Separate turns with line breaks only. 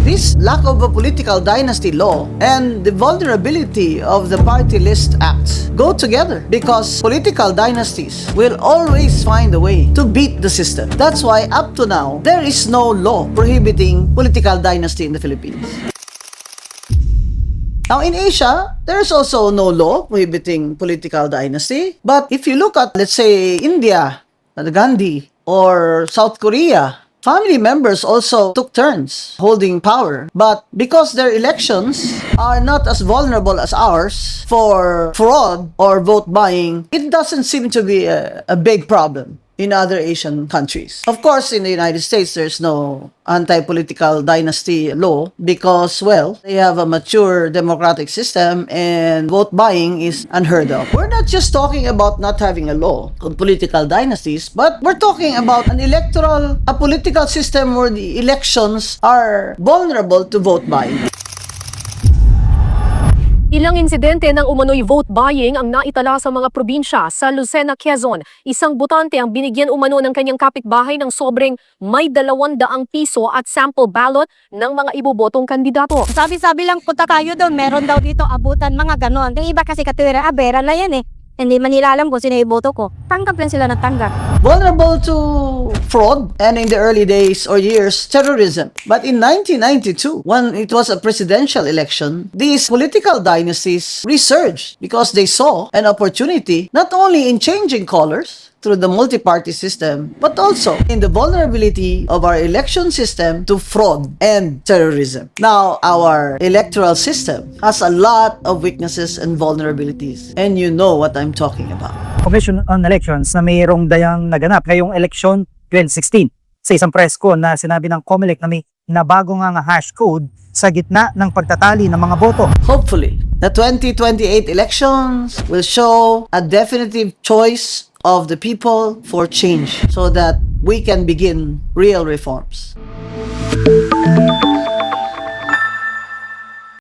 This lack of a political dynasty law and the vulnerability of the Party List Act go together because political dynasties will always find a way to beat the system. That's why up to now, there is no law prohibiting political dynasty in the Philippines. Now, in Asia, there's also no law prohibiting political dynasty. But if you look at, let's say, India, Gandhi, or South Korea, family members also took turns holding power. But because their elections are not as vulnerable as ours for fraud or vote buying, it doesn't seem to be a big problem in other Asian countries. Of course, in the United States, there's no anti-political dynasty law because, well, they have a mature democratic system and vote buying is unheard of. We're not just talking about not having a law on political dynasties, but we're talking about a political system where the elections are vulnerable to vote buying.
Ilang insidente ng umano'y vote buying ang naitala sa mga probinsya sa Lucena, Quezon. Isang botante ang binigyan umano ng kanyang kapitbahay ng sobreng may 200 piso at sample ballot ng mga ibobotong kandidato.
Sabi-sabi lang punta tayo doon, meron daw dito abutan mga ganon. Yung iba kasi katwira, abera na yan eh. Hindi man nila alam kung sino yung boto ko. Tanggap lang sila ng tanggap.
Vulnerable to fraud and in the early days or years, terrorism. But in 1992, when it was a presidential election, these political dynasties resurged because they saw an opportunity not only in changing colors through the multi-party system, but also in the vulnerability of our election system to fraud and terrorism. Now, our electoral system has a lot of weaknesses and vulnerabilities, and you know what I'm talking about.
Commission on Elections na mayroong dayang naganap ngayong election 2016 sa isang press con na sinabi ng COMELEC na may nabago nga hash code sa gitna ng pagtatali ng mga boto.
Hopefully, the 2028 elections will show a definitive choice of the people for change so that we can begin real reforms.